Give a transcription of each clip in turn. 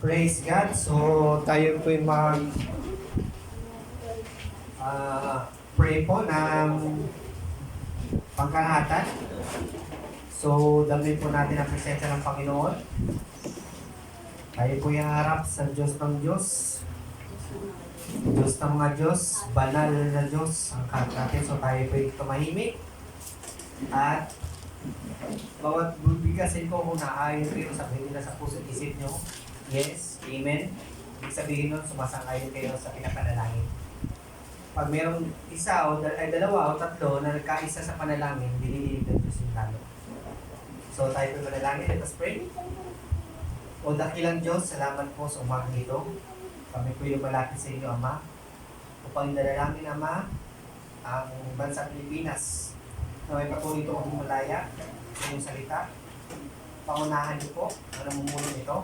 Praise God. So, tayo po yung pray po ng pangkalahatan. So, damay po natin ang presensya ng Panginoon. Tayo po yung harap sa Diyos ng Diyos. Diyos ng mga Diyos, banal na Diyos ang harap natin. So, tayo po yung tumahimik. At bawat bigasin ko kung naayon kayo, sabihin nila sa puso at isip nyo, yes, amen. Ibig sabihin nun, sumasang-ayon kayo sa pinapanalangin. Pag mayroong isa o dalawa o tatlo na nagkaisa sa panalangin, dinidinig ng Diyos yung lalo. So tayo po manalangin, let us pray. O dakilang Diyos, salamat po sa umagang ito. Kami po yung malapit sa inyo, Ama. Upang dalalangin, Ama, ang bansang Pilipinas na may patuloy ito maging malaya sa inyong salita. Pangunahan niyo po na namumulong ito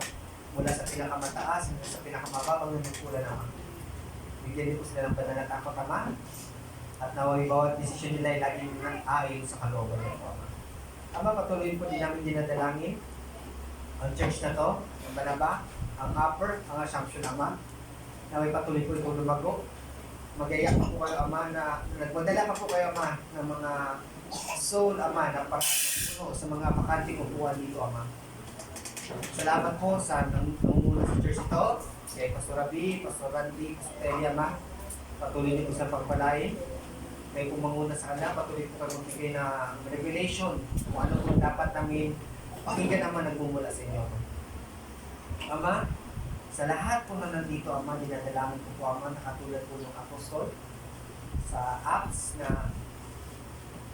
mula sa pinakamataas hanggang sa pinakamababang na nagpula naman. Bigyan niyo po sila ng banal na takot, Ama. At naway bawat desisyon nila ay laging ayon sa kalooban niyo po, Ama. Ama, patuloy po din namin dinadalangin ang church na to, ang Banaba, ang Upper, ang Assumption, Ama. Naway patuloy po ito lumago. Magayak pa po kayo, Ama, na nagmadala pa po kayo, Ama, ng mga soul, Ama, na para sa mga bakanting upuan dito, Ama. Salamat po sa nangunguna sa church ito, kay Pastor Rabi, Pastor Randy, Pastor Telia, Ma. Patuloy niyo po sa pagpalain. May pumanguna sa kanila, patuloy po kayo magbigay na revelation kung ano po dapat namin pakinggan, Ama, nagmumula sa inyo. Ama, sa lahat po na nandito, Ama, dinadalangin po po, Ama, nakatulad po ng apostol sa Acts na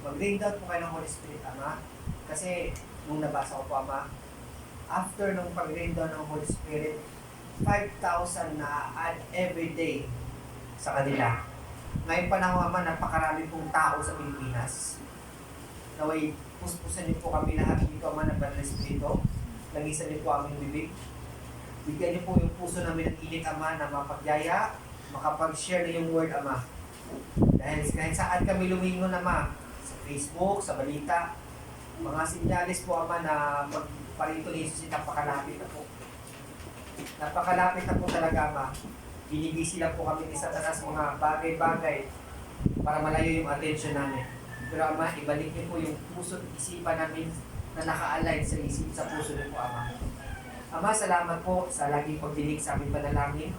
mag-ring down po kayo ng Holy Spirit, Ama. Kasi nung nabasa ko po, Ama, after nung pag-ring down ng Holy Spirit, 5,000 na add every day sa kanila. Ngayon panahon, Ama, napakarami pong tao sa Pilipinas. Naway, puspusan niyo po kami lahat dito, Ama, ng Banal na Espiritu. Lagisan niyo po aming bibig. Bigyan niyo po yung puso namin ng init, Ama, na mapagyaya, makapag-share na yung word, Ama. Dahil kahit saan kami lumingon, Ama, sa Facebook, sa balita, mga sinyalis po, Ama, na magparito ni Jesus, napakalapit na po. Napakalapit na po talaga, Ama. Binibisi lang po kami ni Satanas mga bagay-bagay para malayo yung attention namin. Pero, Ama, ibalik niyo po yung puso at isipan namin na naka-align sa isip sa puso niyo po, Ama. Ama, salamat po sa laging pagdinig sa aming panalangin.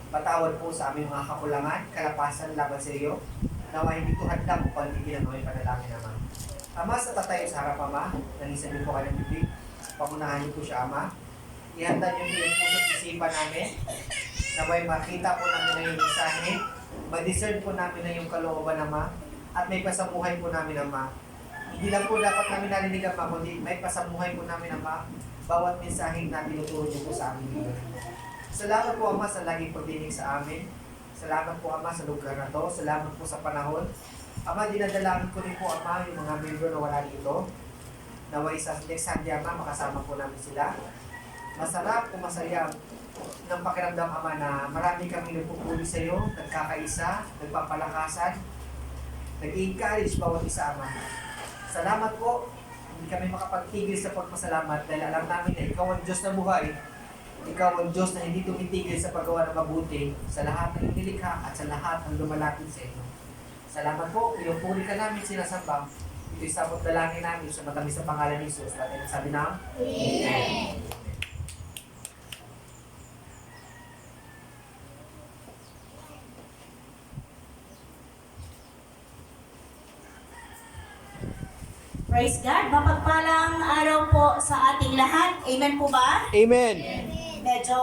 Patawad po sa aming mga kakulangan, kalapasan laban sa iyo. Nawa hindi ko hadlang upang tigilan ang aming panalangin, Ama. Ama, sa tatayo sa harap, Ama, nanisan niyo po kayo ng bibig. Pangunahan niyo po siya, Ama. Ihanda niyo po yung puso at isipan namin. Naway makita po namin na yung mensahe. Ma-discern po namin na yung kalooban, Ama. At may pasamuhay po namin, Ama. Hindi lang po dapat namin narinig, Ama, kundi may pasamuhay po namin, Ama. Bawat mensaheng na tinuturo niyo po sa amin. Salamat po, Ama, sa laging pagdinig sa amin. Salamat po, Ama, sa lugar na to. Salamat po sa panahon. Ama, dinadalangin ko rin po, Ama, yung mga membro na wala dito. Naway sa next Sunday, Ama, makasama po namin sila. Masarap o masaya ng pakiramdam, Ama, na marami kami nagpupuli sa iyo, nagkakaisa, nagpapalakasan, nag-encourage bawat isa, Ama. Salamat po. Hindi kami makapagtigil sa pagpasalamat dahil alam namin na ikaw ang Diyos na buhay. Ikaw ang Diyos na hindi tumitigil sa paggawa ng mabuti sa lahat ng nilikha at sa lahat ng lumalapit sa inyo. Salamat po. Pinupuri ka namin sinasamba. Ito'y sabot dalangin namin sa matamis na pangalan ni Jesus. At sabi na, Amen. Praise God! Mapagpalang araw po sa ating lahat. Amen po ba? Amen. Medyo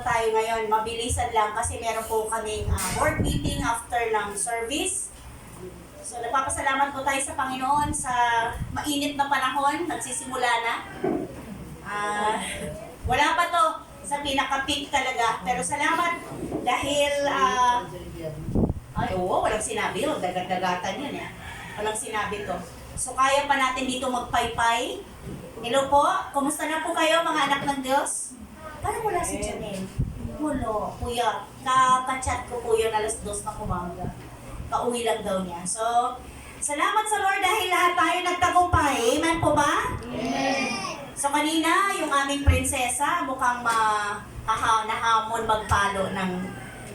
tayo ngayon, mabilisan lang kasi meron po kaming board meeting after ng service. So nagpapasalamat po tayo sa Panginoon sa mainit na panahon, nagsisimula na. Wala pa to sa pinaka-peak talaga, pero salamat dahil walang sinabi, dagat-dagatan yun eh. Walang sinabi to. So kaya pa natin dito magpaypay. Hello po, kumusta na po kayo mga anak ng Diyos? Parang wala si Janelle. Wala, kuya. Kapachat ko po yun alas 2 na umaga. Pauwi lang daw niya. So, salamat sa Lord dahil lahat tayo nagtagumpay. Amen po ba? Amen. So kanina, yung aming prinsesa mukhang nahamon magpalo ng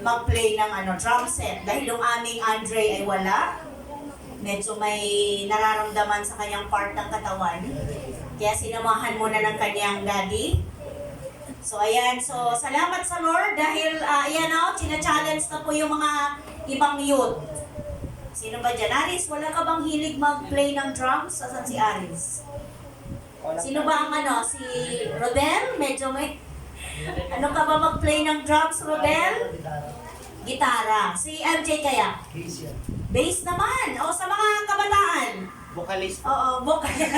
mag-play ng drum set. Dahil yung aming Andre ay wala. Medyo may nararamdaman sa kanyang part ng katawan. Kaya sinamahan muna ng kanyang daddy. So ayan, so salamat sa Lord dahil ayan china-challenge na po yung mga ibang youth. Sino ba dyan? Aris, wala ka bang hilig mag-play ng drums? Asan si Aris? Sino ba ang si Rodel? Medyo may... Ano ka ba mag-play ng drums, Rodel? Gitara. Si MJ kaya? Bass naman. O sa mga kabataan? Vocalist. Oo, vocalist.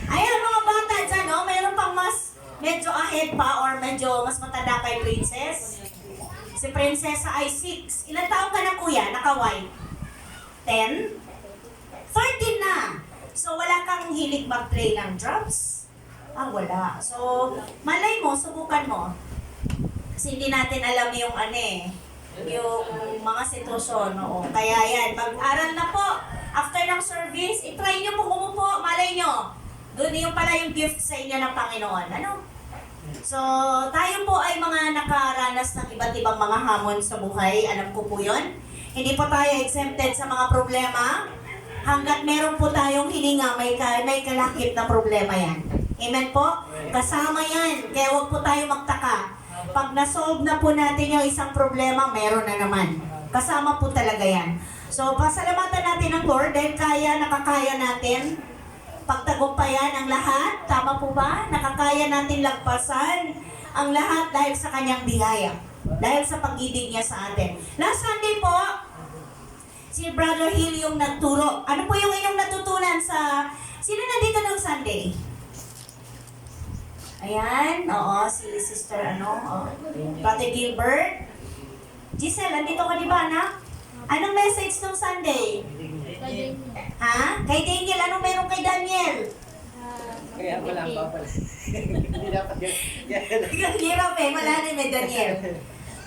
Ayan, mga bata dyan, mayroon pang mas medyo ahead pa or medyo mas matanda kay Princess. Si Prinsesa ay 6. Ilan taong ka na kuya? Naka-white? 10? 13 na. So wala kang hilig mag-play ng drums? Wala. So malay mo, subukan mo. Kasi hindi natin alam yung yung mga sitwasyon. Oo. Kaya yan, mag-aral na po. After ng service, itry nyo po umupo. Malay nyo. Doon yung pala yung gift sa inyo ng Panginoon. So, tayo po ay mga nakaranas ng iba't ibang mga hamon sa buhay. Alam ko po yun. Hindi po tayo exempted sa mga problema. Hanggat meron po tayong hininga, may kalakip na problema yan. Amen po? Kasama yan. Kaya huwag po tayo magtaka. Pag nasolve na po natin yung isang problema, meron na naman. Kasama po talaga yan. So, pasalamatan natin ang Lord dahil nakakaya natin pagtagumpayan ang lahat. Tama po ba? Nakakaya natin lagpasan ang lahat dahil sa kanyang biyaya. Dahil sa pag-ibig niya sa atin. Last Sunday po, si Brother Hill yung nagturo. Ano po yung inyong natutunan sa... Sino nandito ng Sunday? Ayan, si Sister Brother Gilbert. Giselle, nandito ka di ba, anak? Anong message ng Sunday? Ha? Kay Daniel, anong meron kay Daniel? Kaya wala pa pala. Hindi dapat yan. Hirap malalim Daniel.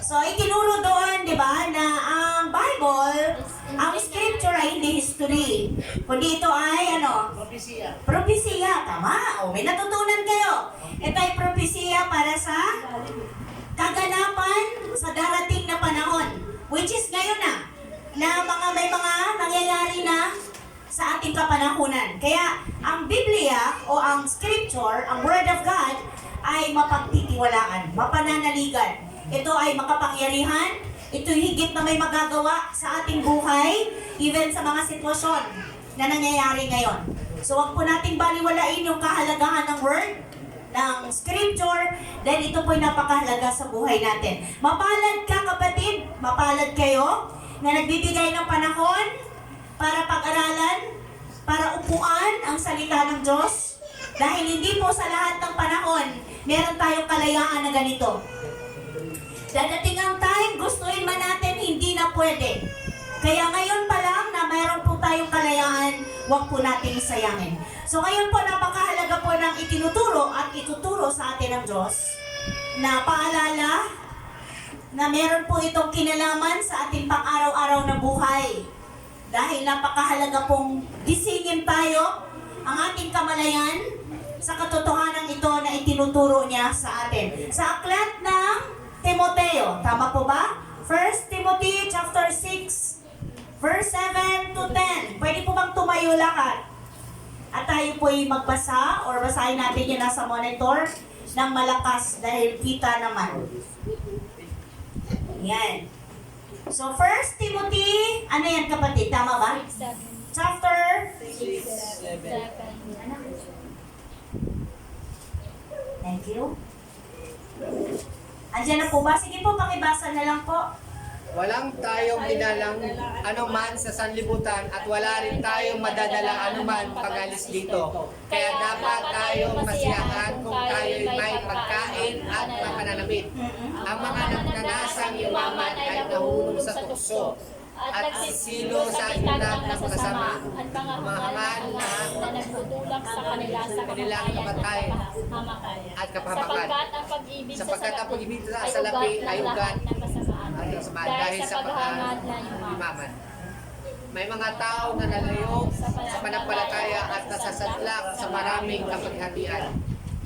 So, itinuro doon, di ba, na ang Bible, ang scripture ay hindi history. Kundi ito ay, Propesya. propesya. Tama. May natutunan kayo. Ito ay propesya para sa kaganapan sa darating na panahon. Which is ngayon na may mga nangyayari na sa ating kapanahunan. Kaya, ang Biblia o ang scripture, ang Word of God, ay mapagtitiwalaan, mapananaligan. Ito ay makapangyarihan, ito higit na may magagawa sa ating buhay, even sa mga sitwasyon na nangyayari ngayon. So wag po nating baliwalain yung kahalagahan ng Word, ng Scripture, dahil ito po'y napakahalaga sa buhay natin. Mapalad ka kapatid, mapalad kayo, na nagbibigay ng panahon para pag-aralan, para upuan ang salita ng Diyos, dahil hindi po sa lahat ng panahon, meron tayong kalayaan na ganito. Dadating ang time, gustuin man natin, hindi na pwede. Kaya ngayon pa lang na mayroon po tayong kalayaan, huwag po natin sayangin. So ngayon po, napakahalaga po ng itinuturo at ituturo sa atin ng Diyos na paalala na meron po itong kinalaman sa ating pang-araw-araw na buhay. Dahil napakahalaga pong gisingin tayo ang ating kamalayan sa katotohanan ito na itinuturo niya sa atin. Sa aklat ng Timoteo, tama po ba? 1 Timothy chapter 6, verse 7 to 10. Pwede po bang tumayo lahat? At tayo po'y magbasa or basahin natin yun nasa monitor ng malakas dahil kita naman. Yan. So 1 Timothy, ano yan kapatid? Tama ba? Chapter 6, 7. Thank you. Andiyan na po ba? Sige po, pakibasa na lang po. Walang tayong dinalang anuman sa sanlibutan at wala rin tayong madadalang anuman pag-alis dito. Kaya dapat tayong masiyahan kung tayo'y may pagkain at mapananamit. Ang mga nagnanasang yumaman ay nahulog sa tukso at nagsisilo sa inat ng kasama. At mga hangal na nagtutulak sa kanila sa kanilang kamatayan at kapahamakan. Sapagkat ang pag-ibig sa lapi ay ugat ng kasamaan. at kasamaan dahil sa paghahangad na yumaman. may mga tao na nalayo sa panampalataya at nasasadlak sa maraming kapaghatian.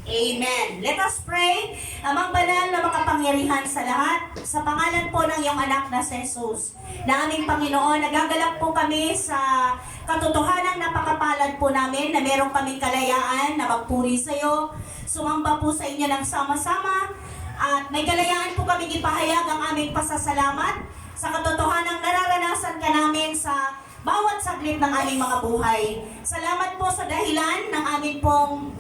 Amen. Let us pray. Amang banal na makapangyarihan sa lahat, sa pangalan po ng iyong anak na si Jesus, na aming Panginoon, nagagalak po kami sa katotohanan napakapalad po namin na meron kaming kalayaan na magpuri sa iyo, sumamba po sa inyo ng sama-sama, at may kalayaan po kami ipahayag ang aming pasasalamat sa katotohanan nararanasan ka namin sa bawat saglit ng aming mga buhay. Salamat po sa dahilan ng aming pong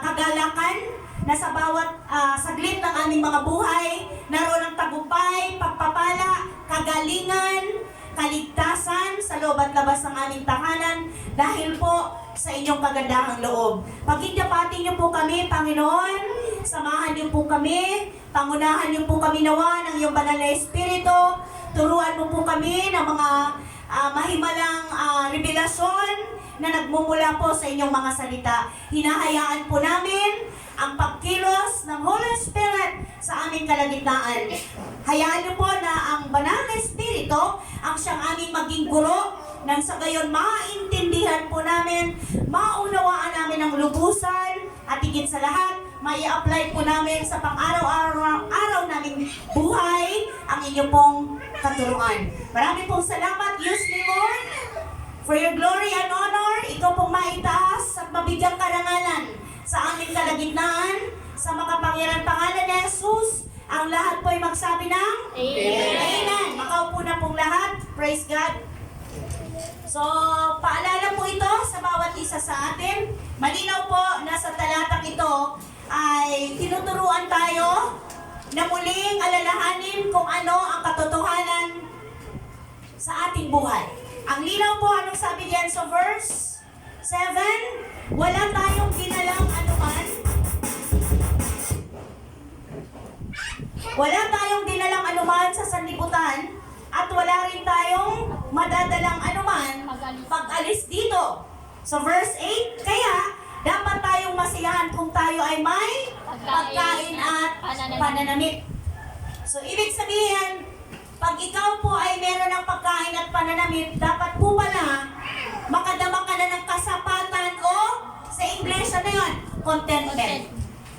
kagalakan na sa bawat saglit ng aming mga buhay, naroon ang tagumpay, pagpapala, kagalingan, kaligtasan sa loob at labas ng aming tahanan dahil po sa inyong kagandahang loob. Pagkikyapatin niyo po kami, Panginoon, samahan niyo po kami, pangunahan niyo po kami nawa ng iyong banal na Espiritu, turuan mo po kami ng mga mahimalang revelasyon na nagmumula po sa inyong mga salita. Hinahayaan po namin ang pagkilos ng Holy Spirit sa aming kalagitnaan. Hayaan niyo po na ang banal na Espiritu ang siyang aming maging guro nang sa gayon maintindihan po namin, maunawaan namin ang lubusan at higit sa lahat, mai-apply po namin sa pang-araw naming buhay ang inyong pong katuruan. Marami pong salamat, use me Lord, for your glory and honor. Ikaw pong maitaas at mabigyang karangalan sa aming kalagitnaan, sa makapangyarihan pangalan ni Jesus. Ang lahat po ay magsabi ng Amen. Amen. Makaupo na pong lahat. Praise God. So, paalala po ito sa bawat isa sa atin. Malinaw po na sa talatang ito ay tinuturuan tayo na muling alalahanin kung ano ang katotohanan sa ating buhay. Ang linaw po, anong sabi diyan sa verse 7? Wala tayong dinalang anuman. Wala tayong dinalang anuman sa sanlibutan at wala rin tayong madadalang anuman pag-alis dito. So verse 8, kaya dapat tayong masiyahan kung tayo ay may pagkain at pananamit. So ibig sabihin, pag ikaw po ay meron ng pagkain at pananamit, dapat po pala makadama ka na ng kasapatan o sa English ano yun? Contentment.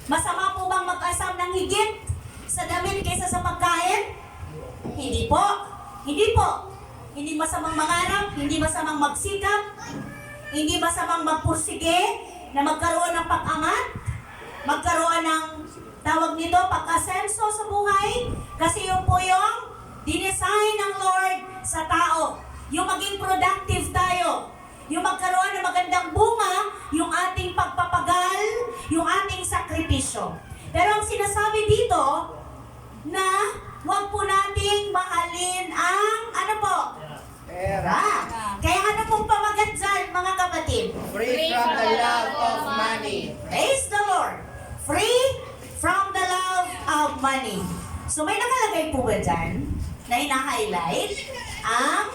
Masama po bang mag-asam ng higit sa damit kaysa sa pagkain? Hindi po. Hindi po. Hindi masamang mangarap, hindi masamang magsikap, hindi masamang magpursige na magkaroon ng pag-angat, magkaroon ng tawag nito pagkasenso sa buhay, kasi yun po yung dinesign ng Lord sa tao. Yung maging productive tayo, yung magkaroon ng magandang bunga, yung ating pagpapagal, yung ating sakripisyo. Pero ang sinasabi dito, na huwag po nating mahalin ang, ano po? Pera. Kaya ano pong pamagat dyan, mga kapatid? Free from the love of money. Praise the Lord. Free from the love of money. So may nakalagay po ba dyan na ina-highlight ang,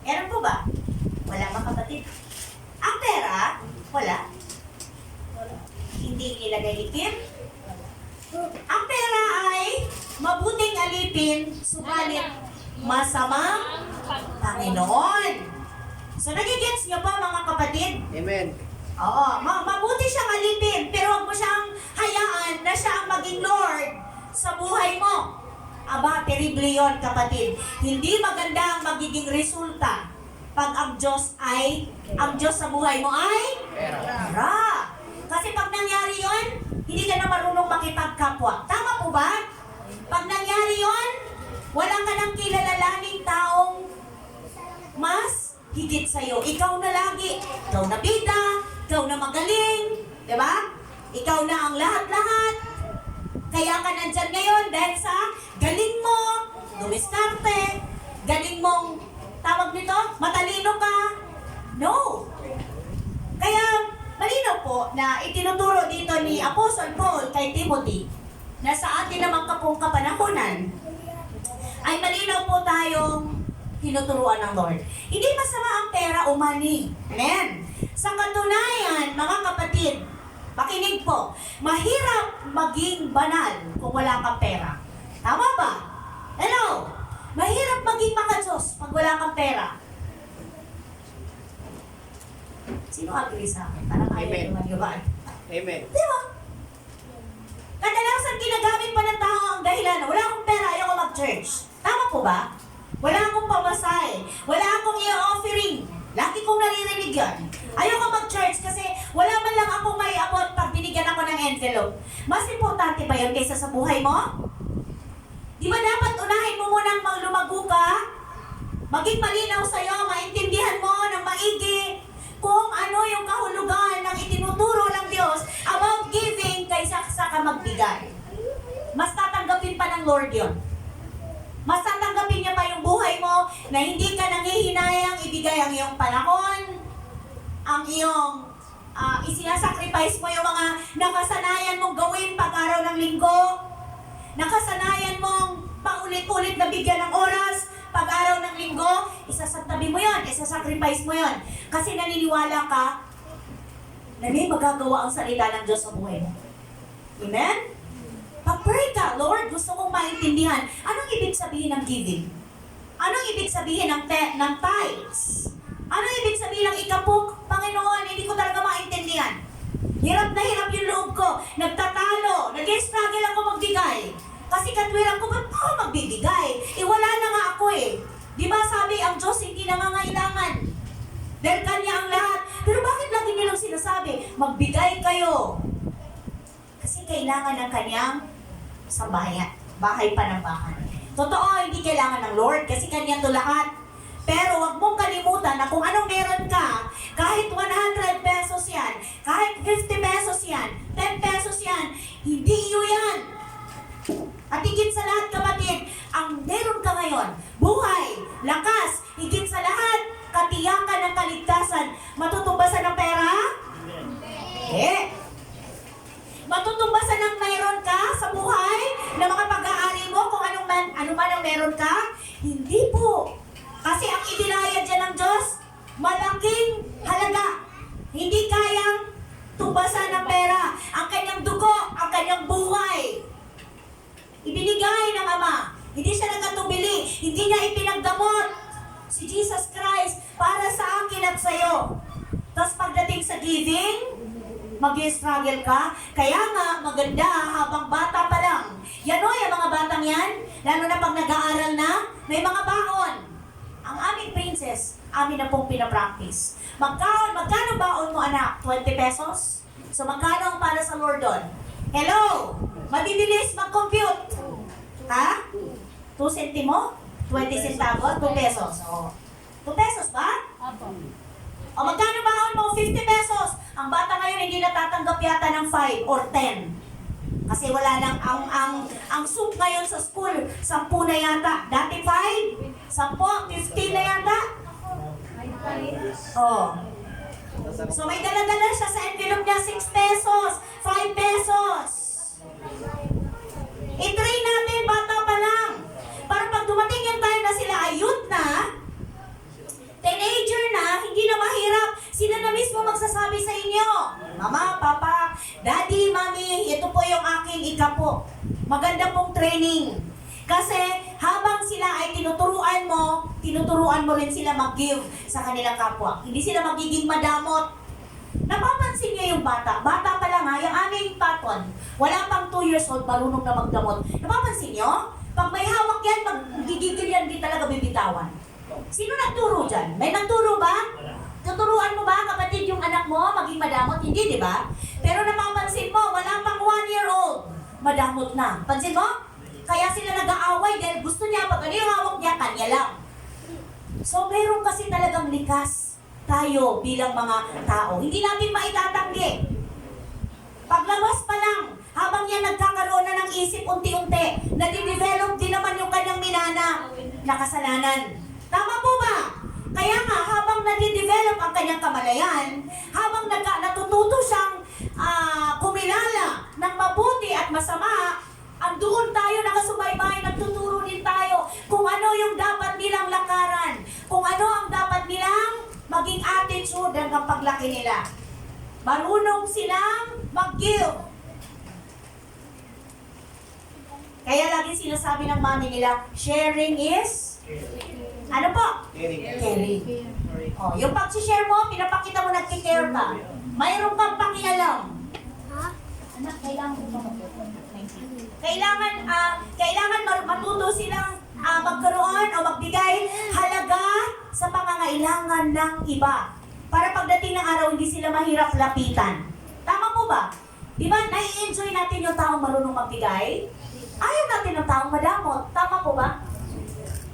meron po ba? Wala, mga kapatid. Ang pera, wala. Hindi nilagay itim. Ang pera ay mabuting alipin, subalit masamang Panginoon. So nagigets niyo pa, mga kapatid? Amen. Oo, mabuti siyang alipin, pero huwag mo siyang hayaan na siya ang maging Lord sa buhay mo. Aba, terrible yun, kapatid. Hindi maganda ang magiging resulta pag ang Diyos sa buhay mo ay pera. Kasi pag nangyari yun, hindi ka na marunong makipagkapwa. Tama po ba? Pag nangyari yun, wala ka nang kilalalaning taong mas higit sa'yo. Ikaw na lagi. Ikaw na bida. Ikaw na magaling. Diba? Ikaw na ang lahat-lahat. Kaya ka nandyan ngayon dahil sa galing mo, dumiskarte, galing mong, tawag nito, matalino ka. No. Kaya, malinaw po na itinuturo dito ni Apostle Paul kay Timothy na sa atin namang kapong kapanahonan ay malinaw po tayong tinuturuan ng Lord. Hindi masama ang pera o money. Amen. Sa katunayan, mga kapatid, makinig po, mahirap maging banal kung wala kang pera. Tama ba? Hello? Mahirap maging makajos pag wala kang pera. Sino agree sa akin? Parang ayaw Amen. yung maniwala. Amen. Di ba? Kadalasan ginagamit pa ng tao ang dahilan na wala akong pera, ayaw ko mag-church. Tama po ba? Wala akong pamasahe. Wala akong i-offering. Lagi kong naririnig yan. Ayaw ko mag-church kasi wala man lang akong may abot pag binigyan ako ng envelope. Mas importante ba yun kaysa sa buhay mo? Di ba dapat unahin mo munang lumago ka? Maging malinaw sa'yo, maintindihan mo ng maigi kung ano yung kahulugan ng itinuturo ng Diyos about giving kaysa sa ka magbigay. Mas tatanggapin pa ng Lord yun. Mas tatanggapin niya pa yung buhay mo na hindi ka nanghihinayang ibigay ang iyong panahon, ang iyong isinasacrifice mo yung mga nakasanayan mong gawin pag-araw ng linggo, nakasanayan mong paulit-ulit na bigyan ng oras pag-araw ng linggo, isasantabi mo yon, isasacrifice mo yon. Kasi naniniwala ka na may magagawa ang salita ng Diyos sa buhay mo. Amen? Pag-pray ka, Lord, gusto kong maintindihan. Anong ibig sabihin ng giving? Anong ibig sabihin ng tithes? Anong ibig sabihin ng ikapok? Panginoon, hindi ko talaga maintindihan. Hirap na hirap yung loob ko. Nagtatalo. Nag-struggle ako magbigay. Kasi katwiran ko, ba't ako magbibigay? Wala na nga ako eh. Di ba sabi, ang Diyos hindi nangangailangan. Dahil Kanya ang lahat. Pero bakit lagi nilang sinasabi, magbigay kayo? Kasi kailangan ng Kanyang sambahayan. Bahay pa ng bahay. Totoo, hindi kailangan ng Lord kasi Kanya to lahat. Pero wag mong kalimutan na kung anong meron ka, kahit 100 pesos yan, kahit 50 pesos yan, 10 pesos yan, hindi iyo yan. At higit sa lahat, kapatid, ang meron ka ngayon, buhay, lakas, higit sa lahat, katiyakan ng kaligtasan, matutumbasan ng pera? Eh. Matutumbasan ng mayroon ka sa buhay, na mga pag-aari mo, kung ano man ang meron ka? Hindi po. Kasi ang ibinayad dyan ng Diyos, malaking halaga. Hindi kayang tumbasan ng pera. Ang kanyang dugo, ang kanyang buhay. Ibinigay ng Ama. Hindi siya nagkatubili. Hindi niya ipinagdamot si Jesus Christ para sa akin at sa'yo. Tapos pagdating sa giving, mag-struggle ka. Kaya nga, maganda habang bata pa lang. Yan o, yung mga batang yan, lalo na pag nag-aaral na, may mga baon. Ang aming princess, amin na pong pinapractice. Magkano baon mo, anak? 20 pesos? So, magkano ang para sa Lord doon? Hello? Mabibilis mag-compute. Ha? 2 centimo? 20 centavos? 2 pesos. O, 2 pesos ba? O, magkano baon mo? 50 pesos. Ang bata ngayon hindi natatanggap yata ng 5 or 10. Kasi wala nang, ang soup ngayon sa school, 10 na yata. Dati 5, 10, 15 na yata. Oh. So may dala-dala siya sa envelope niya, 6 pesos, 5 pesos. I-train natin, bata pa lang. Para pag dumating yung time na sila ay youth na, teenager na, hindi na mahirap. Sila na mismo magsasabi sa inyo, Mama, Papa, Daddy, Mami, ito po yung aking ikapo. Maganda pong training. Kasi habang sila ay tinuturuan mo rin sila mag-give sa kanilang kapwa. Hindi sila magiging madamot. Napapansin niyo yung bata. Bata pa lang ha, yung aming paton. Wala pang 2 years old, marunong na magdamot. Napapansin niyo? Pag may hawak yan, magigigil yan, di talaga bibitawan. Sino nagturo dyan? May nagturo ba? Tuturuan mo ba, kapatid, yung anak mo maging madamot? Hindi, di ba? Pero napapansin mo, wala pang 1 year old. Madamot na. Pansin mo? Kaya sila nag-aaway dahil gusto niya, pag ano yung hawak niya, kanya lang. So, meron kasi talagang likas tayo bilang mga tao. Hindi natin maitatanggi. Paglabas pa lang, habang yan nagkakaroon na ng isip unti-unti, nadidevelop din naman yung kanyang minana na kasalanan. Tama po ba? Kaya nga, habang nadidevelop ang kanyang kamalayan, habang natututo siyang kumilala ng mabuti at masama, doon tayo nakasubaybay, nagtuturo din tayo kung ano yung dapat nilang lakaran, kung ano ang dapat nilang maging attitude hanggang paglaki nila. Marunong silang mag-give. Kaya lagi sinasabi ng mami nila, sharing is Ano po? Caring. Caring. Oh, yung pag-share mo, pinapakita mo nagkikare ka. Mayroon kang pakialam. Anak, kailangan mo ba kailangan matuto silang magkaroon o magbigay halaga sa pangangailangan ng iba. Para pagdating ng araw, hindi sila mahirap lapitan. Tama po ba? Diba, nai-enjoy natin yung taong marunong magbigay? Ayaw natin ng taong madamot. Tama po ba?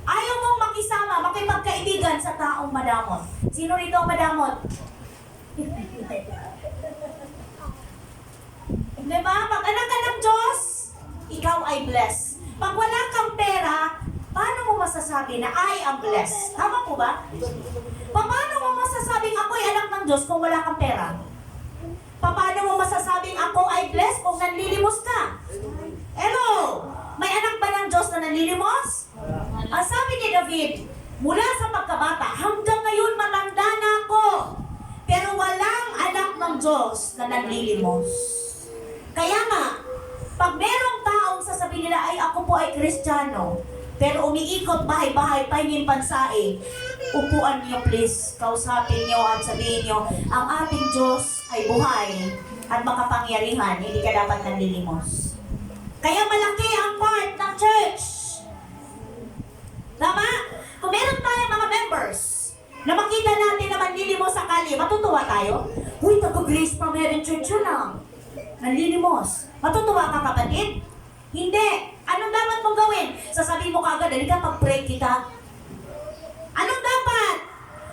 Ayaw mong makisama, makipagkaibigan sa taong madamot. Sino rito ang madamot? Diba? Pag anak ka ng Diyos, ikaw ay blessed. Pag wala kang pera, paano mo masasabi na I am blessed? Tama po ba? Paano mo masasabing ako ay anak ng Diyos kung wala kang pera? Paano mo masasabing ako ay blessed kung nanlilimos ka? Hello! May anak ba ng Diyos na nanlilimos? Ang sabi ni David, mula sa pagkabata hanggang ngayon matanda na ako, pero walang anak ng Diyos na nanlilimos. Kaya nga, pag merong taong sasabihin nila, ay ako po ay Kristiyano, pero umiikot bahay-bahay, pahingin pansaing, upuan niyo please, kausapin niyo at sabihin niyo, ang ating Diyos ay buhay at makapangyarihan, hindi ka dapat nanlilimos. Kaya malaki ang part ng church. Tama? Kung meron tayong mga members na makita natin na manlilimos sa kalye, matutuwa tayo? Uy, taga-Grace from Heaven Church yun lang. Nanlilimos. Matutuwa ka, kapatid? Hindi. Anong dapat mong gawin? Sasabihin mo kagad, dali ka, pag-pray kita. Anong dapat?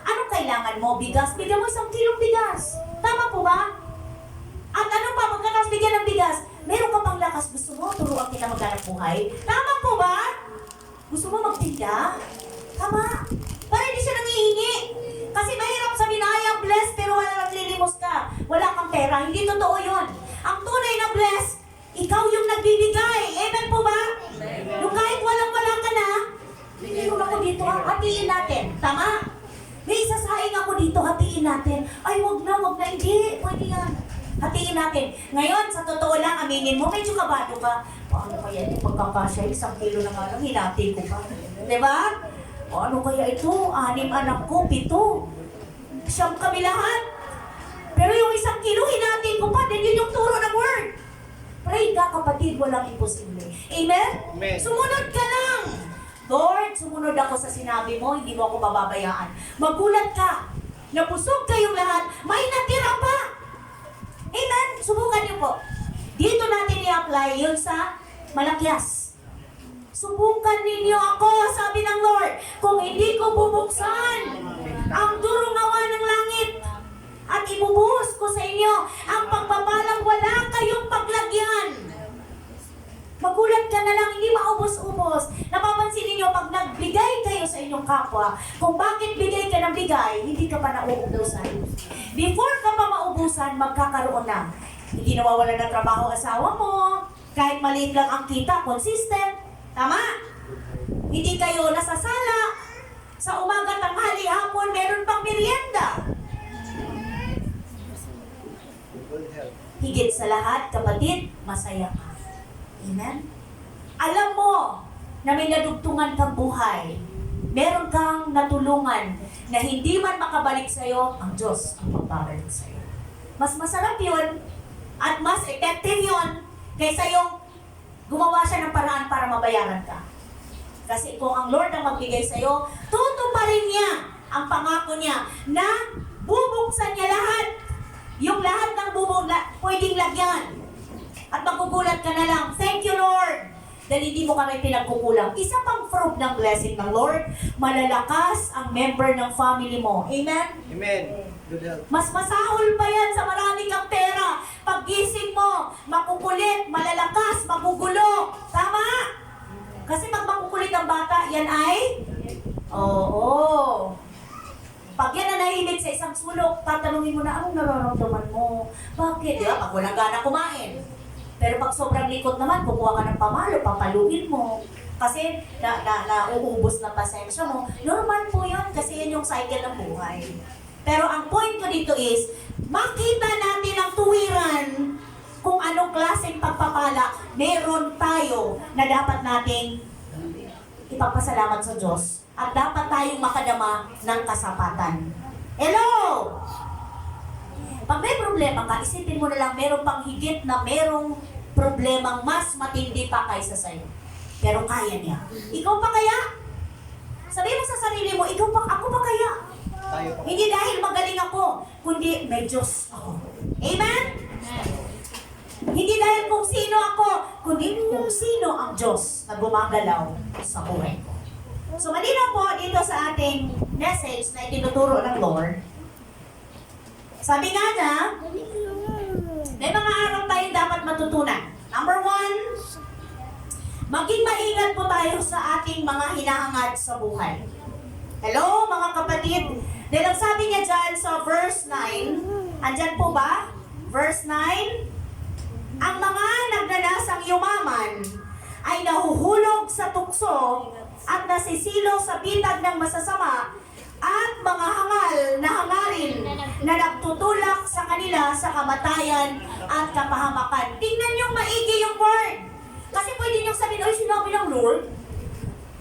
Anong kailangan mo? Bigas? Bigyan mo 1 kilong bigas. Tama po ba? At ano pa, pagkatapos bigyan ng bigas, meron ka pang lakas. Gusto mo, turuan kita maghanap buhay. Tama po ba? Gusto mo magtinda? Tama. Para hindi siya nangihingi. Kasi mahirap sabihin na, I am blessed, pero wala nang lilimos ka. Wala kang pera. Hindi totoo yun. Ang tunay na blessed, ikaw yung nagbibigay. Amen po ba? Yung kahit walang-wala ka na, meron ako dito, hatiin natin. Tama? May isasaing ako dito, hatiin natin. Ay, wag na, hindi. Pwede yan. Hatiin natin. Ngayon, sa totoo lang, aminin mo, medyo kabado ka. Paano kaya ito pagkakasya? 1 kilo na nga lang, hinati ko pa. Diba? Paano kaya ito? 6 anak ko, 7. Siyam kami lahat. Pero yung 1 kilo, hinati ko pa. Then yun yung turo ng word. Pray ka, kapatid, walang imposible. Amen? Amen. Sumunod ka lang. Lord, sumunod ako sa sinabi mo, hindi mo ako bababayaan. Magulat ka. Nabusog kayong lahat, may natira pa. Amen? Subukan niyo po. Dito natin i-apply yun sa Malakyas. Subukan ninyo ako, sabi ng Lord, kung hindi ko bubuksan ang durungawa ng langit at ibubuhos ko sa inyo ang pagpapalang wala kayong paglagyan. Magulat ka na lang, hindi maubos-ubos. Napapansin ninyo, pag nagbigay kayo sa inyong kapwa, kung bakit bigay ka ng bigay, hindi ka pa nauubusan. Before ka pa maubusan, magkakaroon na. Hindi nawawalan ng trabaho asawa mo, kahit maliit lang ang kita, consistent. Tama? Hindi kayo nasasala. Sa umaga, tanghali, hapon, meron pang merienda. Higit sa lahat, kapatid, masaya ka. Amen? Alam mo na may nadugtungan kang buhay. Meron kang natulungan na hindi man makabalik sa'yo, ang Diyos ang magbabalik sa'yo. Mas masarap yun at mas effective yun kaysa yung gumawa siya ng paraan para mabayaran ka. Kasi kung ang Lord ang magbigay sa'yo, tutuparin niya ang pangako niya na bubuksan niya lahat. Yung lahat ng pwedeng lagyan. At magugulat ka na lang, thank you Lord, dahil hindi mo kami pinagkukulang. Isa pang fruit ng blessing ng Lord, malalakas ang member ng family mo. Amen? Amen. Good health. Mas masahol pa yan sa marami kang pera. Paggising mo, makukulit, malalakas, magugulo. Tama? Kasi pag makukulit ang bata, yan ay? Oo. Pag yan na nahimik sa isang sulok, tatanungin mo na, anong nararamdaman mo? Bakit? Diba? Pag walang gana kumain. Pero pag sobrang likot naman, kukuha ka ng pamalo, papaluin mo. Kasi nauubos na pasensya mo. Normal po yun kasi yan yung cycle ng buhay. Pero ang point ko dito is, makita natin ang tuwiran kung anong klaseng pagpapala meron tayo na dapat nating ipagpasalamat sa Diyos at dapat tayong makadama ng kasapatan. Hello! Pag may problema ka, isipin mo na lang meron pang higit na merong problemang mas matindi pa kaysa sa'yo. Pero kaya niya. Ikaw pa kaya? Sabihin mo sa sarili mo, ako pa kaya? Tayo po. Hindi dahil magaling ako, kundi may Diyos ako. Amen? Hindi dahil kung sino ako, kundi kung sino ang Diyos na gumagalaw sa buhay ko. So malinaw po dito sa ating message na itinuturo ng Lord. Sabi nga na, may mga araw tayong dapat matutunan. Number 1, maging maingat po tayo sa ating mga hinahangad sa buhay. Hello mga kapatid? Dahil ang sabi niya dyan sa verse 9, andyan po ba? Verse 9, ang mga nagnanasang yumaman ay nahuhulog sa tukso at nasisilo sa bitag ng masasama at mga hangal na hangarin na nagtutulak sa kanila sa kamatayan at kapahamakan. Tingnan niyong maigi yung word. Kasi pwede niyong sabihin, ay sinabi ng Lord,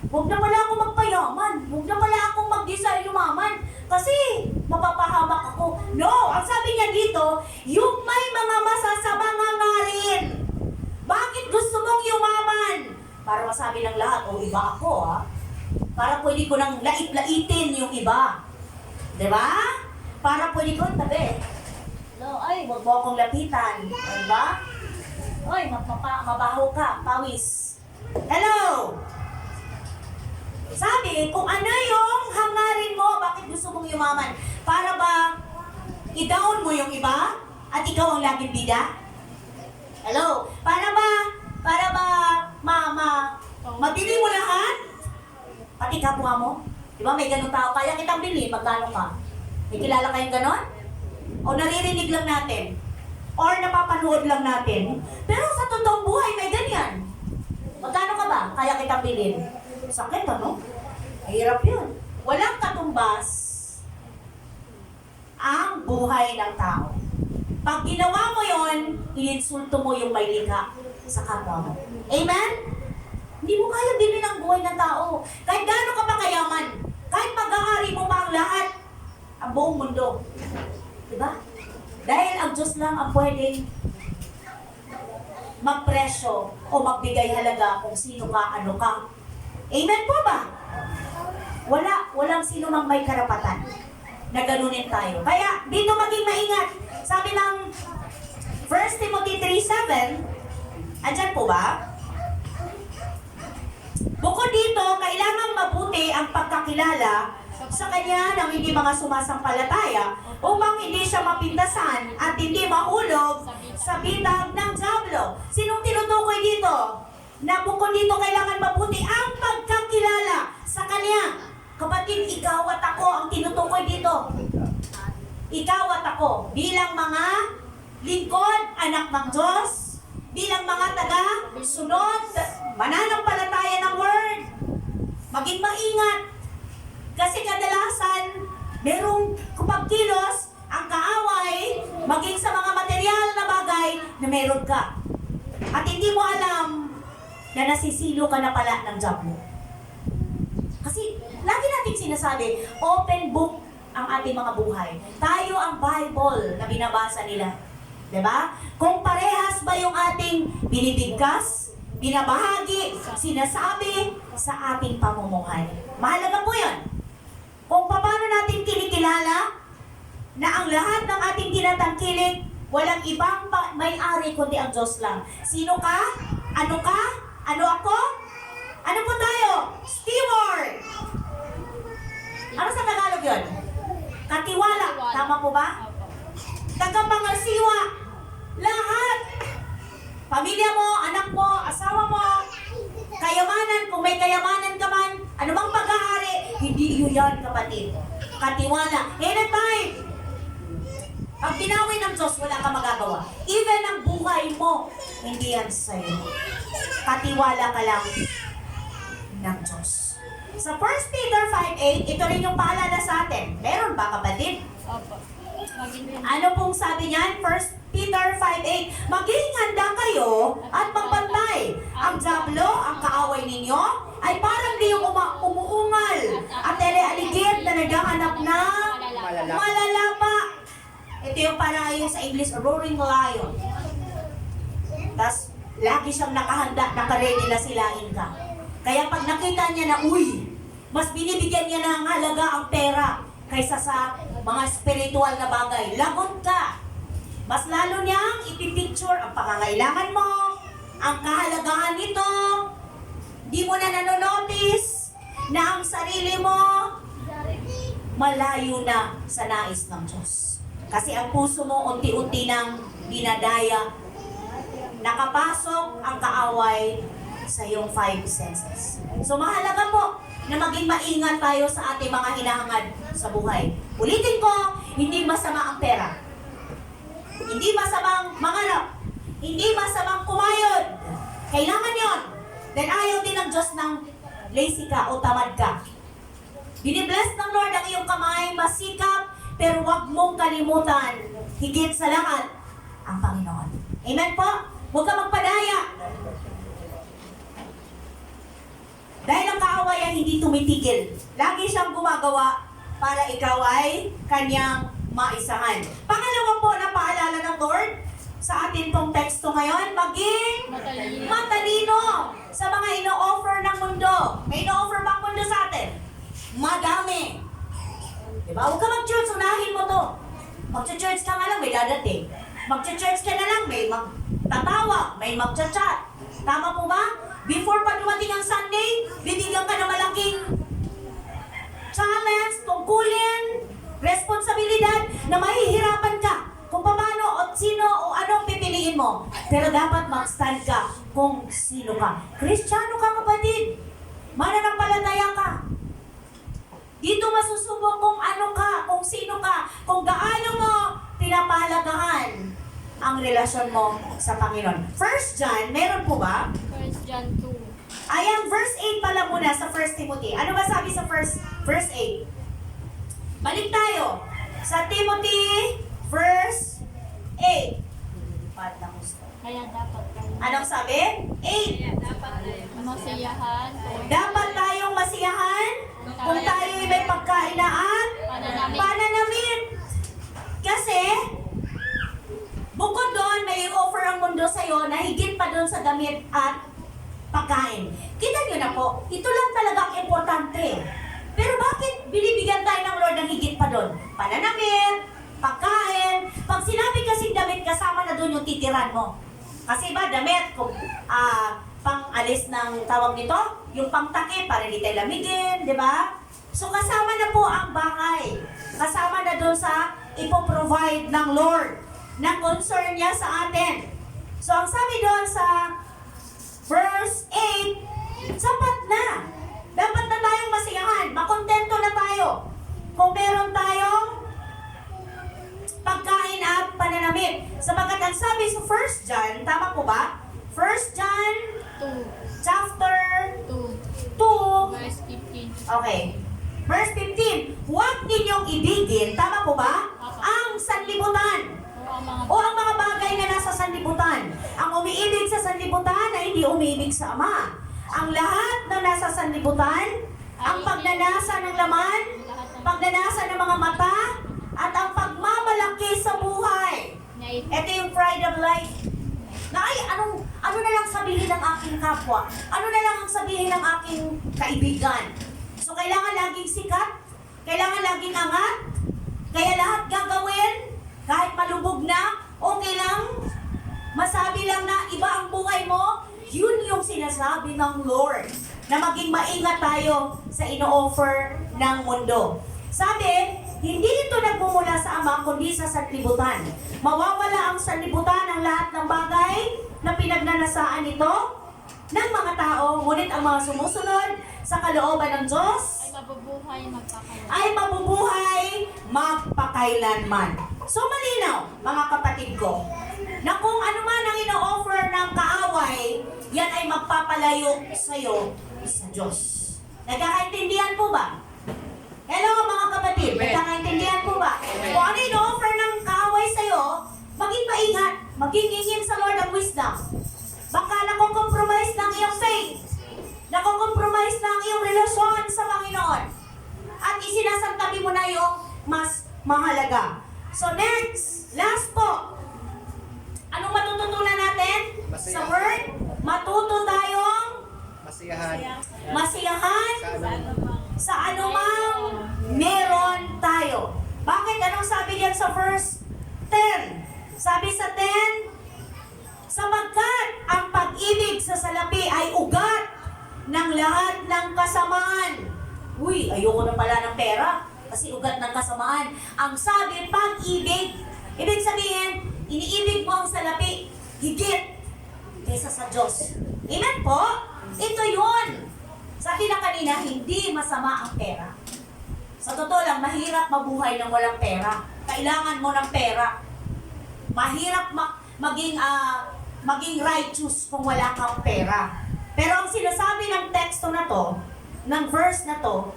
huwag na pala akong magpayaman, huwag na pala akong mag-desire yumaman, kasi mapapahamak ako. No, ang sabi niya dito, yung may mga masasamang hangarin. Bakit gusto mong yumaman? Para masabi ng lahat, oh iba ako ha. Para pwede ko nang lait-laitin yung iba. Diba? Para pwede ko, tabi. No, ay, huwag mo akong lapitan. Diba? Ay, mabaho ka, pawis. Hello! Sabi, kung ano yung hangarin mo, bakit gusto mong yumaman? Para ba i-down mo yung iba at ikaw ang laging bida? Hello? Para ba mabili mo lahat? Pati kapwa mo? Di ba may ganun tao? Kaya kitang bili, magkano ka? May kilala kayong ganon? O naririnig lang natin? Or napapanood lang natin? Pero sa totoong buhay, may ganyan. Magkano ka ba? Kaya kitang bilhin. Sakit, ano? Mahirap yun. Walang katumbas ang buhay ng tao. Pag ginawa mo yon, ininsulto mo yung may likha sa kapwa mo. Amen? Hindi mo kaya bilhin ang buhay ng tao. Kahit gaano ka pa kayaman, kahit pag-aari mo pa ang lahat, ang buong mundo. Diba? Dahil ang Diyos lang ang pwedeng magpresyo o magbigay halaga kung sino ka, ano ka. Amen po ba? Walang sino mang may karapatan na ganunin tayo. Kaya dito maging maingat. Sabi ng 1 Timothy 3:7, andyan po ba? Bukod dito, kailangan mabuti ang pagkakilala sa kanya ng hindi mga sumasampalataya upang hindi siya mapintasan at hindi mahulog sa bitag ng diablo. Sinong tinutukoy dito? Na bukod dito, kailangan mabuti ang pagkakilala sa kanya. Kapatid, ikaw at ako ang tinutukoy dito. Ikaw at ako, bilang mga lingkod, anak ng Diyos, bilang mga taga-sunod, mananampalataya ng Word, maging maingat. Kasi kadalasan, merong kupagkilos, ang kaaway, maging sa mga material na bagay na meron ka. At hindi mo alam na nasisilo ka na pala ng job mo. Kasi lagi natin sinasabi, open book ang ating mga buhay. Tayo ang Bible na binabasa nila. Diba? Kung parehas ba yung ating binibigkas, binabahagi, sinasabi sa ating pamumuhay. Mahalaga po yun. Kung paano natin kinikilala na ang lahat ng ating tinatangkilik, walang ibang may-ari kundi ang Diyos lang. Sino ka? Ano ka? Ano ako? Ano po tayo? Steward! Ano sa Tagalog yun? Katiwala. Tama po ba? Tagapangasiwa. Lahat. Pamilya mo, anak mo, asawa mo, kayamanan, kung may kayamanan ka man, anumang pag-aari, hindi yun yan, kapatid. Katiwala. Anytime. Pag tinawi ng Diyos, wala ka magagawa. Even ang buhay mo, hindi yan sa'yo. Katiwala ka lang ng Diyos. Sa 1 Peter 5:8, ito rin yung paalala sa atin. Meron ba, kapatid? Opo. Ano pong sabi niyan? 1 Peter 5:8, maging handa kayo at magbantay. Ang diablo, ang kaaway ninyo, ay parang di yung umuungal Malala pa. Ito yung parang yung sa English, roaring lion. Tapos, lagi siyang nakahanda, nakaready na silain ka. Kaya pag nakita niya na, uy, mas binibigyan niya ng halaga ang pera kaysa sa mga spiritual na bagay. Lagot ka. Mas lalo niyang ipipicture ang pangangailangan mo, ang kahalagahan nito. Di mo na nanonotice na ang sarili mo malayo na sa nais ng Diyos. Kasi ang puso mo unti-unti nang dinadaya. Nakapasok ang kaaway sa iyong 5 senses. So mahalaga po na maging maingat tayo sa ating mga hinahangad sa buhay. Ulitin ko, hindi masama ang pera. Hindi masamang mangarap. Hindi masamang kumayod. Kailangan yon. Then ayaw din ng Diyos ng lazy ka o tamad ka. Binibless ng Lord ang iyong kamay, masikap, pero huwag mong kalimutan, higit sa lahat, ang Panginoon. Amen po? Huwag ka magpadaya. Dahil ang kaaway ay hindi tumitigil. Lagi siyang gumagawa para ikaw ay kanyang maisahan. Pangalawa po na paalala ng Lord sa atin pong teksto ngayon, maging matalino sa mga ino-offer ng mundo. May ino-offer bang mundo sa atin? Madami. Diba? Huwag ka mag-church, unahin mo to. Mag-church ka nga lang, may dadating. Mag-church ka na lang, may magtatawag, may mag-chat. Tama po ba? Before pa dumating ang Sunday, bibigyan ka ng malaking challenge, tungkulin, responsibilidad na mahihirapan ka kung paano o sino o anong pipiliin mo. Pero dapat mag-stand ka kung sino ka. Kristiyano ka, kapatid. Mananampalataya ka. Dito masusubok kung ano ka, kung sino ka, kung gaano mo pinapahalagahan ang relasyon mo sa Panginoon. 1 John, meron po ba? 1 John 2. Ayan, verse 8 pala muna sa 1 Timothy. Ano ba sabi sa verse 8? Balik tayo sa Timothy, verse 8. Kaya dapat tayo Anong sabi? 8. masiyahan Dapat tayong masiyahan kung tayo'y may pagkain na at pananamit. Kasi, bukod doon, may offer ang mundo sa'yo na higit pa doon sa damit at pagkain. Kita nyo na po, ito lang talaga ang importante. Pero bakit binibigyan tayo ng Lord ng higit pa doon? Pananamit, pagkain. Pag sinabi kasing damit, kasama na doon yung titiran mo. Kasi ba, damit, kung pang-alis ng tawag nito, yung pangtakip para hindi tayo lamigin, di ba? So kasama na po ang bahay. Kasama na doon sa ipoprovide ng Lord na concern niya sa atin. So ang sabi doon sa verse 8, sapat na. Dapat na tayong masiyahan. Makontento na tayo. Kung meron tayong pagkain at pananamit. Sapagkat ang sabi sa 1 John, tama po ba? 1 John 2. chapter 2. 2. Verse 15. Okay. Verse 15. Huwag ninyong ibigin, tama po ba? Ang sanlibutan. O ang mga bagay na nasa sanlibutan. Ang umiibig sa sanlibutan ay hindi umiibig sa Ama. Ang lahat na nasa sanlibutan, ang pagnanasa ng laman, pagnanasa ng mga mata, at ang pagmamalaki sa buhay. Ito yung pride of life. Na ay, ano na lang sabihin ng aking kapwa? Ano na lang ang sabihin ng aking kaibigan? So kailangan laging sikat, kailangan laging angat, kaya lahat gagawin, kahit malubog na, okay lang, masabi lang na iba ang buhay mo, yun yung sinasabi ng Lord, na maging maingat tayo sa ino-offer ng mundo. Sabi, hindi ito nagmumula sa Ama, kundi sa sanlibutan. Mawawala ang sanlibutan ng lahat ng bagay na pinagnanasaan nito ng mga tao, ngunit ang mga sumusunod sa kalooban ng Diyos ay mabubuhay magpakailanman. So malinaw, mga kapatid ko, na kung ano man ang ino-offer ng kaaway, yan ay magpapalayo sa'yo sa Diyos. Nagkakaintindihan po ba? Hello mga kapatid, nagkakaintindihan po ba? Kung ano ino-offer ng kaaway sa'yo, maging maingat, maging ingin sa Lord ang wisdom. Baka nakokompromise ng iyong faith, nakokompromise ng iyong relasyon sa Panginoon, at isinasantabi mo na yung mas mahalaga. So next, last po. Anong matututunan natin? Masaya. Sa word, matuto tayong Masiyahan. masiyahan sa anumang meron tayo. Bakit? Anong sabi diyan sa verse 10? Sabi sa 10, sapagkat ang pag-ibig sa salapi ay ugat ng lahat ng kasamaan. Uy, ayoko na pala ng pera kasi ugat ng kasamaan. Ang sabi, pag-ibig, ibig sabihin, iniibig mo ang salapi higit kaysa sa Diyos. Amen po? Ito yun. Sabi na kanina, hindi masama ang pera. Sa totoo lang, mahirap mabuhay ng walang pera. Kailangan mo ng pera. Mahirap maging righteous kung wala kang pera. Pero ang sinasabi ng teksto na to, ng verse na to,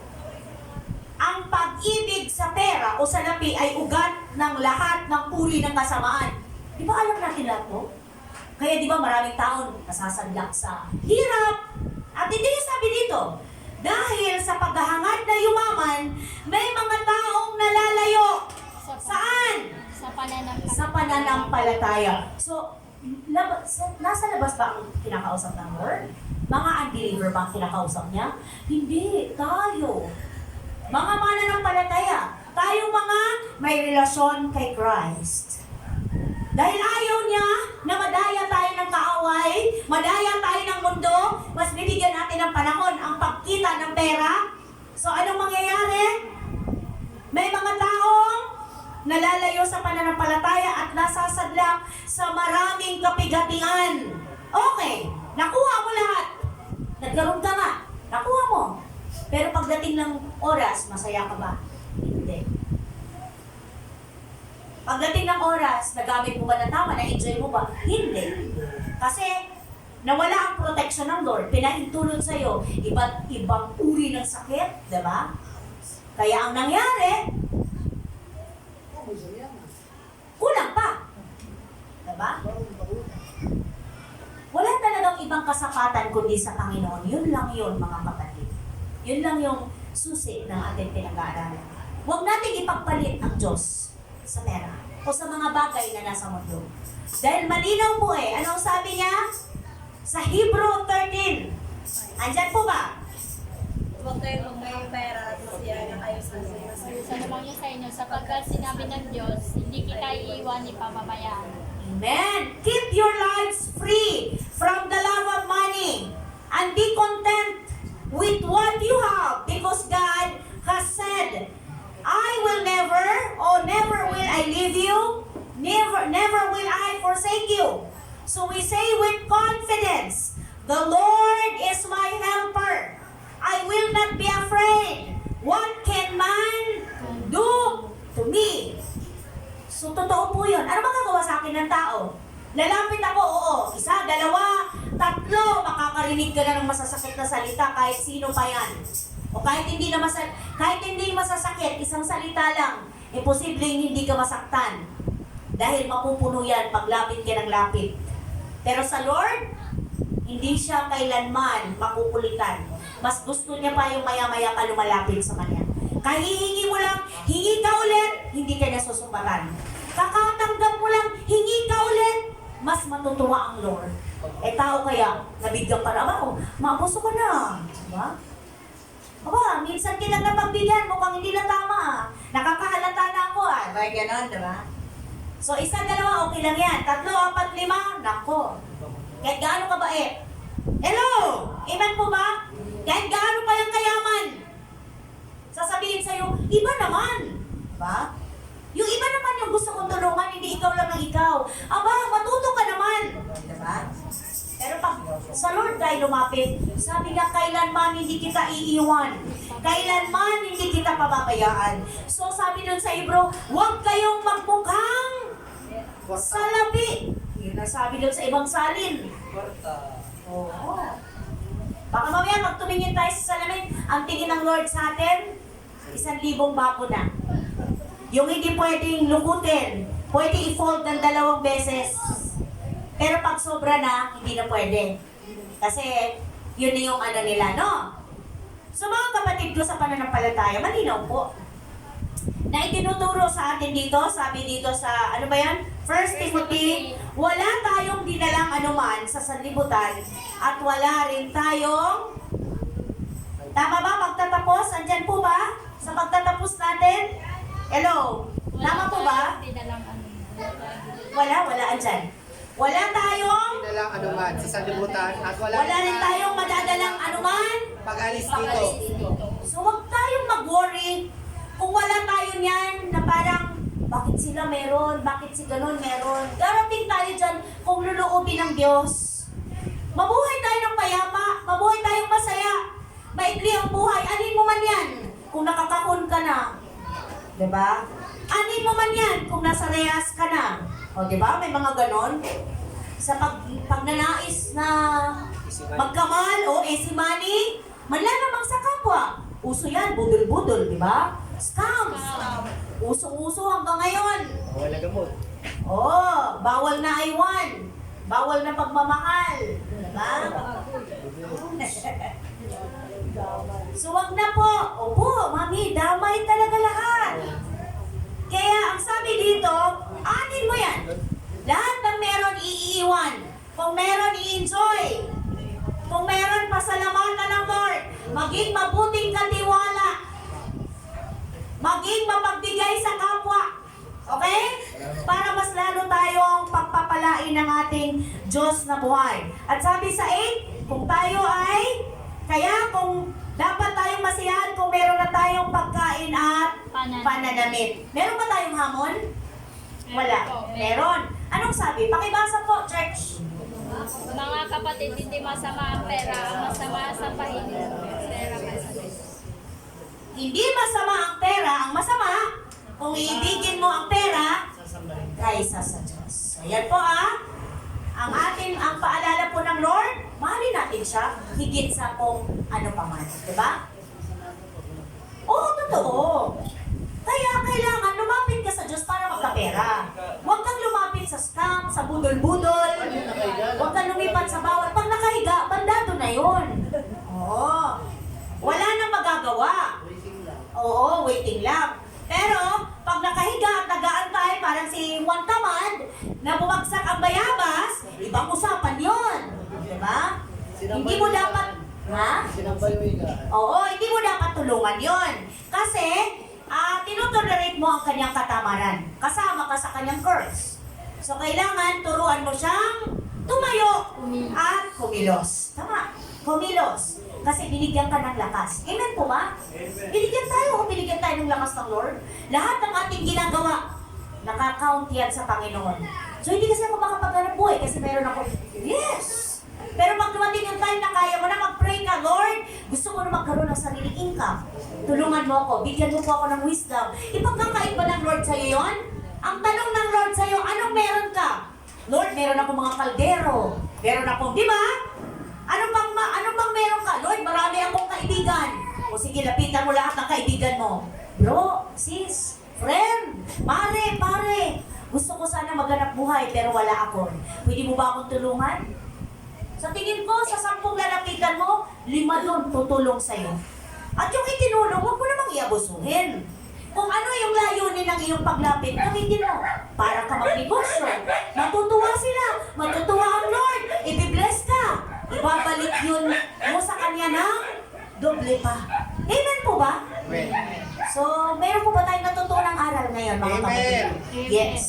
ang pag-ibig sa pera o salapi ay ugat ng lahat ng uri ng kasamaan. Di ba alam natin lahat to? Kaya di ba maraming taon nasasadlak sa hirap. At hindi yung sabi dito, dahil sa paghahangad na yumaman, may mga taong nalalayo. Saan? Sa pananampalataya. So, nasa labas ba ang kinakausap ng Lord? Mga unbeliever ba ang kinakausap niya? Hindi, tayo. Mga mananampalataya. Tayo mga may relasyon kay Christ. Dahil ayaw niya na madaya tayo ng kaaway, madaya tayo ng mundo, mas bibigyan natin ng panahon ang pagkita ng pera. So, anong mangyayari? May mga taong nalalayo sa pananampalataya at nasasadlak sa maraming kapigatian. Okay, nakuha mo lahat. Nagkaroon ka nga, nakuha mo. Pero pagdating ng oras, masaya ka ba? Hindi. Pagdating ng oras, nagamit mo ba na tama? Na-enjoy mo ba? Hindi. Kasi, nawala ang protection ng Lord. Pinahintulot sa'yo, iba't ibang uri ng sakit, diba? Kaya ang nangyari, kulang pa. Diba? Wala talagang ibang kasapatan kundi sa Panginoon. Yun lang yun, mga kapatid. Yun lang yung susi ng ating pinag-aaralan. Huwag nating ipagpalit ang Diyos sa pera o sa mga bagay na nasa mundo. Dahil malinaw po anong sabi niya? Sa Hebrew 13. Andyan po ba? Huwag kayong magmayong pera at masiyahan na kayo sa Sa naman niya sa inyo, sapagkat sinabi ng Diyos, hindi kita iiwan ni pababayaan. Amen. Keep your lives free from the love of money and be content with what you have because God has said, I will never will I leave you, never will I forsake you. So we say with confidence, the Lord is my helper. I will not be afraid. What can man do to me? So, totoo po yun. Ano magagawa sa akin ng tao? Lalapit ako, oo. Isa, dalawa, tatlo, makakarinig ka na ng masasakit na salita kahit sino pa yan. O kahit hindi masasakit, isang salita lang, posibleng hindi ka masaktan. Dahil mapupuno yan paglapit ka ng lapit. Pero sa Lord, hindi siya kailanman makukulitan. Mas gusto niya pa yung maya-maya ka lumalapit sa Kanya. Kahihingi mo lang, hingi ka ulit, hindi ka niya susumbatan. Kakatanggap mo lang, hingi ka ulit, mas matutuwa ang Lord. Tao kaya, nabigyan ka na, maabuso ka na. Diba? Minsan kilang napagbigyan, mukhang hindi na tama. Nakakahalata na ako Baya ganon, diba? So, isa, dalawa, okay lang yan. 3, 4, 5, nako. Kahit gaano ka ba Hello! Amen po ba? Kahit gaano pa yung kayaman. Sasabihin sa'yo, iba naman. Ba? Yung iba naman yung gusto kong tulungan, hindi ikaw lang ang ikaw. Matuto ka naman. Diba? Pero pag sa Lord tayo lumapit, sabi nga, kailanman hindi kita iiwan. Kailanman hindi kita pababayaan. So sabi dun sa Hebrew, huwag kayong magmukhang salapi. Yun ang sabi dun sa ibang salin. Oo. Baka mamaya pag tumingin tayo sa salamin, ang tingin ng Lord sa atin, 1,000 bako na. Yung hindi pwedeng lukutin, pwede i-fold ng 2 beses. Pero pag sobra na, hindi na pwede. Kasi yun na yung nila, no? So mga kapatid ko sa pananampalataya, malinaw po. na itinuturo sa atin dito, sabi dito sa, ano ba yan? 1 Timothy, wala tayong dinalang anuman sa sanlibutan at wala rin tayong, tama ba, magtatapos? Andyan po ba? Sa pagtatapos natin? Hello? Tama po ba? Hindi na lang ano. Wala, andyan. Wala tayong, Dinalang anuman sa sanlibutan at wala rin tayong madadalang anuman. pag-alis dito. So huwag tayong mag-worry kung wala tayo niyan na parang bakit sila meron, bakit si ganun meron. Darating tayo dyan kung luluubin ng Diyos. Mabuhay tayo ng payapa, mabuhay tayong masaya. Maikli ang buhay, anin mo man yan kung nakakahon ka na. Diba? Anin mo man yan kung nasa reyas ka na. O diba? May mga ganon. Sa pagnanais na magkamal o easy money, manlalamang sa kapwa. Uso yan, budol-budol, di ba? Scams. Usong-uso hanggang ngayon. Wala gamot. Oo, bawal na I1. Bawal na pagmamahal. Diba? So wag na po. Opo, mami, damay talaga lahat. Kaya ang sabi dito, anin mo yan. Lahat ng meron iiwan. Kung meron i-enjoy. Kung meron pasalamatan ng Lord. Maging mabuting katiwala. Maging mapagbigay sa kapwa. Okay? Para mas lalo tayong pagpapalain ng ating Diyos na buhay. At sabi sa 8, kung tayo ay, kaya kung dapat tayong masiyahan kung meron na tayong pagkain at pananamit. Meron ba tayong hamon? Wala. Meron. Anong sabi? Pakibasa po, church. Mga kapatid, hindi masama ang pera, masama sa pahiling. Pera kasi. Hindi masama ang pera, ang masama, kung iibigin mo ang pera, kaysa sa Diyos. Ayan po ang paalala po ng Lord, mahalin natin siya, higit sa kung ano pa man. Diba? Oo, totoo. Kaya kailangan lumapit ka sa Diyos para magkapera. Huwag kang lumapit sa scam, sa budol-budol. Huwag kang lumipat sa bawat. Pag nakahiga, bandado na yun. Oo. Wala nang magagawa. Oo, waiting lang. Pero, pag nakahiga at nag-aantay, parang si Juan Tamad, na bumagsak ang bayabas, ibang usapan yun. Diba? Hindi mo dapat, ha? Oo, hindi mo dapat tulungan yun. Kasi, tinutolerate mo ang kanyang katamaran. Kasama ka sa kanyang curse. So, kailangan turuan mo siyang tumayo at kumilos. Tama, kumilos. Kasi binigyan ka ng lakas. Amen po ba? Binigyan tayo ng lakas ng Lord. Lahat ng ating ginagawa, nakakount yan sa Panginoon. So, hindi kasi ako makapaghanap buhay kasi meron ako, yes! Pero pag dumating yung time na kaya mo na mag-pray ka, Lord, gusto ko na magkaroon ng sariling income. Tulungan mo ako, bigyan mo po ako ng wisdom. Ipagkakait ba ng Lord sa'yo yun? Ang tanong ng Lord sa'yo, anong meron ka? Lord, meron akong mga kaldero. Meron akong, di ba? Ano bang meron ka? Lord, marami akong kaibigan. O sige, lapitan mo lahat ng kaibigan mo. Bro, sis, friend, pare. Gusto ko sana maghanap buhay pero wala ako. Pwede mo ba akong tulungan? Sa tingin ko, sa 10 lalapitan mo, 5 doon tutulong sa'yo. At yung itinulong, huwag mo namang iabusuhin. Kung ano yung layunin ng iyong paglapit, gamitin mo para ka magnegosyo. Matutuwa sila, matutuwa ang Lord, ibibless ka. Ibabalik yun mo sa Kanya ng doble pa. Amen po ba? Amen. So, meron po ba tayong natutunang aral ngayon, mga Amen. kapatid? Yes.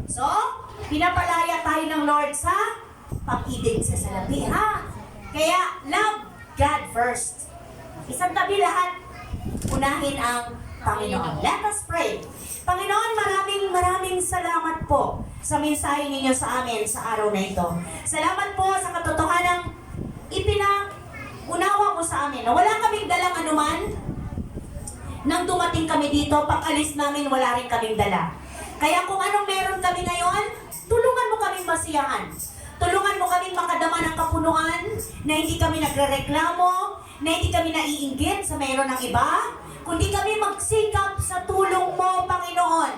So, pinapalaya tayo ng Lord sa pag-ibig sa salapi, ha? Kaya, love God first. Isang tabi lahat, unahin ang Panginoon. Let us pray. Panginoon, maraming salamat po sa mensahe ninyo sa amin sa araw na ito. Salamat po sa katotohanang ipinaunawa mo sa amin na wala kaming dalang anuman. Nang dumating kami dito, pag-alis namin, wala rin kaming dala. Kaya kung anong meron kami ngayon, tulungan mo kaming masiyahan. Tulungan mo kaming makadama ng kapunuan, na hindi kami nagrereklamo, na hindi kami naiinggit sa meron ng iba, kundi kami magsikap sa tulong mo, Panginoon,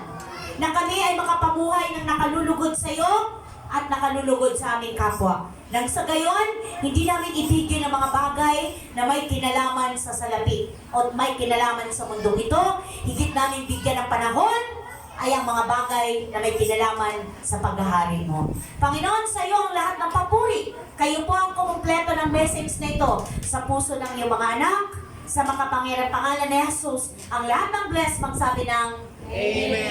na kami ay makapamuhay ng nakalulugod sa iyo at nakalulugod sa aming kapwa. Nang sa gayon, hindi namin ibigay ng mga bagay na may kinalaman sa salapi o may kinalaman sa mundong ito. Higit namin bigyan ng panahon ay ang mga bagay na may kinalaman sa paghahari mo. Panginoon, sa iyo ang lahat ng papuri. Kayo po ang kumumpleto ng message na ito sa puso ng iyong mga anak. Sa makapangyarang pangalan ni Jesus, ang lahat ng bless magsabi ng Amen.